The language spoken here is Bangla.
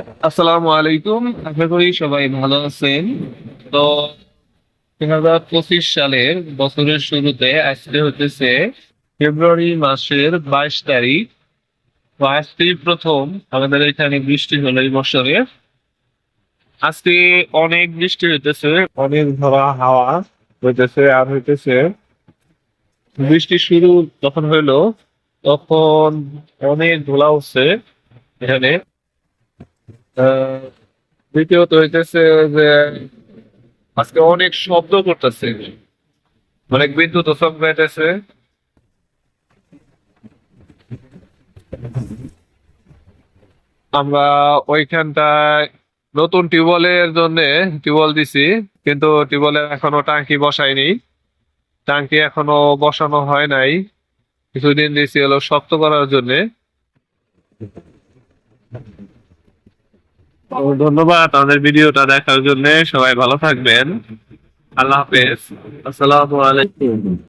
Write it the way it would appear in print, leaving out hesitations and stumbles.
আসসালামু আলাইকুম। আশা করি সবাই ভালো আছেন। তো 2025 সালের বছরের শুরুতে আজকে হতেছে ফেব্রুয়ারি মাসের 22 তারিখ। তো আজকেই প্রথম আমাদের এখানে বৃষ্টি হলো এই বছরে। আজকে অনেক বৃষ্টি হইতেছে, অনেক ধরা হাওয়া হইতেছে, আর হইতেছে বৃষ্টি শুরু যখন হইলো তখন অনেক ধুলা উঠছে এখানে। আহ দ্বিতীয়ত হইতেছে যে আজকে অনেক শব্দ করতেছে, অনেক বিদ্যুৎ চমকাইতেছে। আমরা ওইখানটায় নতুন টিউবওয়েলের জন্য টিউবওয়েল দিছি, কিন্তু টিউবওয়েলের এখনো টাঙ্কি বসায়নি। টাঙ্কি এখনো বসানো হয় নাই, কিছুদিন দিছি হলো শক্ত করার জন্য। ধন্যবাদ আমাদের ভিডিওটা দেখার জন্য। সবাই ভালো থাকবেন। আল্লাহ হাফেজ। আসসালামু আলাইকুম।